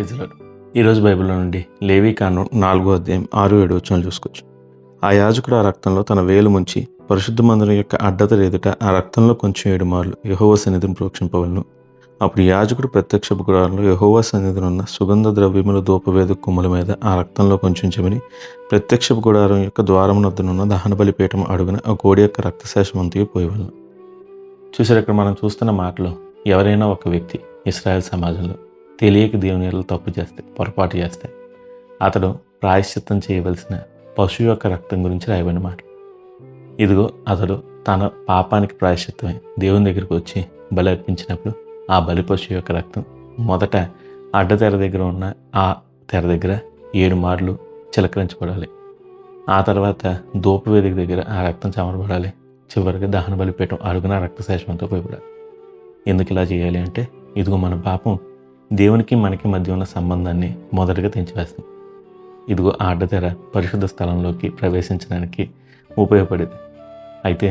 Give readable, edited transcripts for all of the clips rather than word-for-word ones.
Praise lord. ఈరోజు బైబిల్లో నుండి లేవీకాండం 4వ అధ్యాయం 6-7 వచనాలు చూసుకోవచ్చు. ఆ యాజకుడు ఆ రక్తంలో తన వేలు ముంచి పరిశుద్ధ మందిరం యొక్క అడ్డత ఎదుట ఆ రక్తంలో కొంచెం 7 మార్లు యెహోవా సన్నిధిని ప్రోక్షింపవలను. అప్పుడు యాజకుడు ప్రత్యక్షపు గుడారంలో యెహోవా సన్నిధిని ఉన్న సుగంధ ద్రవ్యముల ధూపవేద కుమ్మల మీద ఆ రక్తంలో కొంచెం చెమిని ప్రత్యక్షపు గుడారం యొక్క ద్వారం వద్దనున్న దహన బలిపీఠం అడుగున ఆ కోడి యొక్క రక్తశేషం అంతయు పోయవలను. చూసారు, ఇక్కడ మనం చూస్తున్న మాటలో ఎవరైనా ఒక వ్యక్తి ఇశ్రాయేల్ సమాజంలో తెలియక దేవుని ఎడల తప్పు చేస్తే, పొరపాటు చేస్తే అతడు ప్రాయశ్చిత్తం చేయవలసిన పశువు యొక్క రక్తం గురించి రాయబడిన మాట. ఇదిగో అతడు తన పాపానికి ప్రాయశ్చిత్తమై దేవుని దగ్గరికి వచ్చి బలి అర్పించినప్పుడు ఆ బలి పశువు యొక్క రక్తం మొదట అడ్డతెర దగ్గర ఉన్న ఆ తెర దగ్గర 7 మార్లు చిలకరించబడాలి. ఆ తర్వాత ధూపవేదిక దగ్గర ఆ రక్తం చెమరబడాలి. చివరిగా దహన బలిపీఠం అడుగున రక్తశేషంతో పోయబడాలి. ఎందుకు ఇలా చేయాలి అంటే, ఇదిగో మన పాపం దేవునికి మనకి మధ్య ఉన్న సంబంధాన్ని మొదటగా తెంచివేస్తుంది. ఇదిగో ఆ అడ్డతెర పరిశుద్ధ స్థలంలోకి ప్రవేశించడానికి ఉపయోగపడేది. అయితే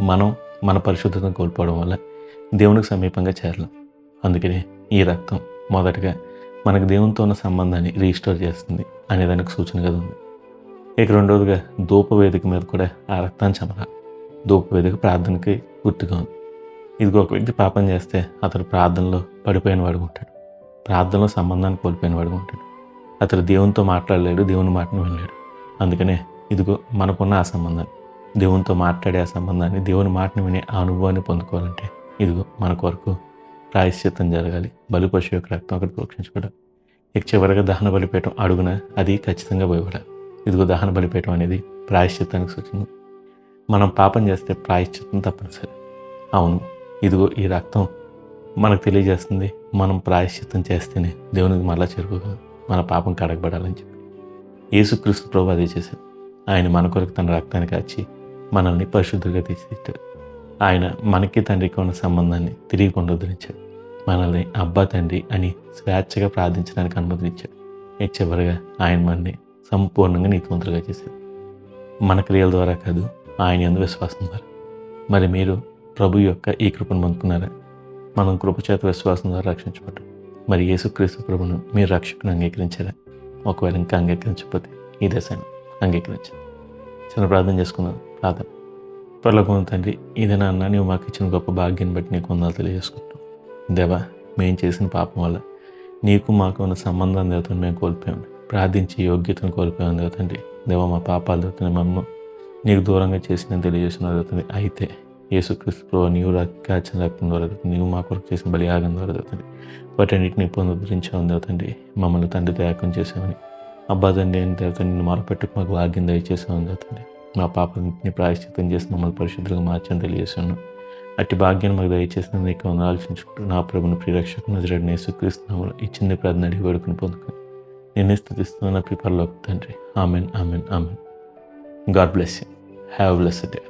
మనం మన పరిశుద్ధతను కోల్పోవడం వల్ల దేవునికి సమీపంగా చేరలేం. అందుకని ఈ రక్తం మొదటగా మనకు దేవునితో ఉన్న సంబంధాన్ని రీస్టోర్ చేస్తుంది అనే దానికి సూచనగా ఉంది. ఇక రెండవదిగా ధూపవేదిక మీద కూడా ఆ రక్తాన్ని చెమరాలి. ధూపవేదిక ప్రార్థనకి గుర్తుగా ఉంది. ఇదిగో ఒక వ్యక్తి పాపం చేస్తే అతడు ప్రార్థనలో పడిపోయిన వాడుగా ఉంటాడు. ప్రార్థనలో సంబంధాన్ని కోల్పోయిన వాడుగా ఉంటాడు. అతడు దేవునితో మాట్లాడలేడు, దేవుని మాటను వినలేడు. అందుకనే ఇదిగో మనకున్న ఆ సంబంధాన్ని, దేవునితో మాట్లాడే ఆ సంబంధాన్ని, దేవుని మాటను వినే ఆ అనుభవాన్ని పొందుకోవాలంటే ఇదిగో మన కొరకు ప్రాయశ్చిత్తం జరగాలి. బలి పశువు యొక్క రక్తం ఒకటి ప్రోక్షించబడాలి. ఇక చివరిగా దహన బలిపీఠం అడుగున అది ఖచ్చితంగా పోయబడాలి. ఇదిగో దహన బలిపీఠం అనేది ప్రాయశ్చిత్తానికి సూచన. మనం పాపం చేస్తే ప్రాయశ్చిత్తం తప్పనిసరి. అవును, ఇదిగో ఈ రక్తం మనకు తెలియజేస్తుంది, మనం ప్రాయశ్చిత్తం చేస్తేనే దేవునికి మరలా చేరుకోగలం, మన పాపం కడగబడాలని చెప్పి. యేసుక్రీస్తు ప్రభు అదే చేశాడు. ఆయన మన కొరకు తన రక్తాన్ని కాచి మనల్ని పరిశుద్ధులుగా తీర్చిదిద్దాడు. ఆయన మనకి తండ్రికి ఉన్న సంబంధాన్ని తిరిగి పునరుద్ధరించాడు. మనల్ని అబ్బా తండ్రి అని స్వేచ్ఛగా ప్రార్థించడానికి అనుమతినిచ్చాడు. ఇక చివరిగా ఆయన మనల్ని సంపూర్ణంగా నీతిమంతులుగా చేశాడు. మన క్రియల ద్వారా కాదు, ఆయన యందు విశ్వాసం ద్వారా. మరి మీరు ప్రభు యొక్క ఈ కృపను పొందుకున్నారా? మనం కృపచేత విశ్వాసం ద్వారా రక్షించబడ్డాం. మరి యేసుక్రీస్తు ప్రభును మీరు రక్షకుని అంగీకరించారా? ఒకవేళ ఇంకా అంగీకరించకపోతే ఈ దశను అంగీకరించండి. చిన్న ప్రార్థన చేసుకుందాం. ప్రార్థన. పరలోకమున్న తండ్రి, ఇదే నాన్న నీవు మాకు ఇచ్చిన గొప్ప భాగ్యాన్ని బట్టి నీకు వందనాలు తెలియజేసుకుంటాం. దేవా, మేము చేసిన పాపం వల్ల నీకు మాకు ఉన్న సంబంధం దేవతను మేము కోల్పోయాం. ప్రార్థించి యోగ్యతను కోల్పోయాం దేవతండి. దేవా, మా పాపాలు దేవతని మమ్మల్ని నీకు దూరంగా చేసిన తెలియజేసిన దేవతండి. అయితే యేసుక్రీస్తు ప్రభు నీవు కాచిన రక్తం ద్వారా నీవు మా కొరకు చేసిన బలియాగం ద్వారా దేవతండి వాటన్నిటిని పునరుద్ధరించావు దేవతండి. మమ్మల్ని తండ్రి త్యాగం చేసామని అబ్బా తండ్రి అయిన దేవతండి నిన్ను మొరపెట్టుకు మాకు భాగ్యం దయచేసావు దేవతండి. మా పాపాన్ని ప్రాయశ్చిత్తం చేసి మమ్మల్ని పరిశుద్ధులుగా మార్చని తెలియజేస్తున్నాను. అట్టి భాగ్యాన్ని మాకు దయచేసిన నీకు ఆలోచించుకుంటూ నా ప్రభుని ప్రియరక్షకు నజరేయుడైన యేసుక్రీస్తు నామములో ఈ చిన్న ప్రార్థన అడిగి వేడుకుని పొందుకొని నిన్నే స్తుతిస్తున్నాను ప్రియ పరలోక తండ్రి. Amen, amen, amen. God bless you. Have a blessed day.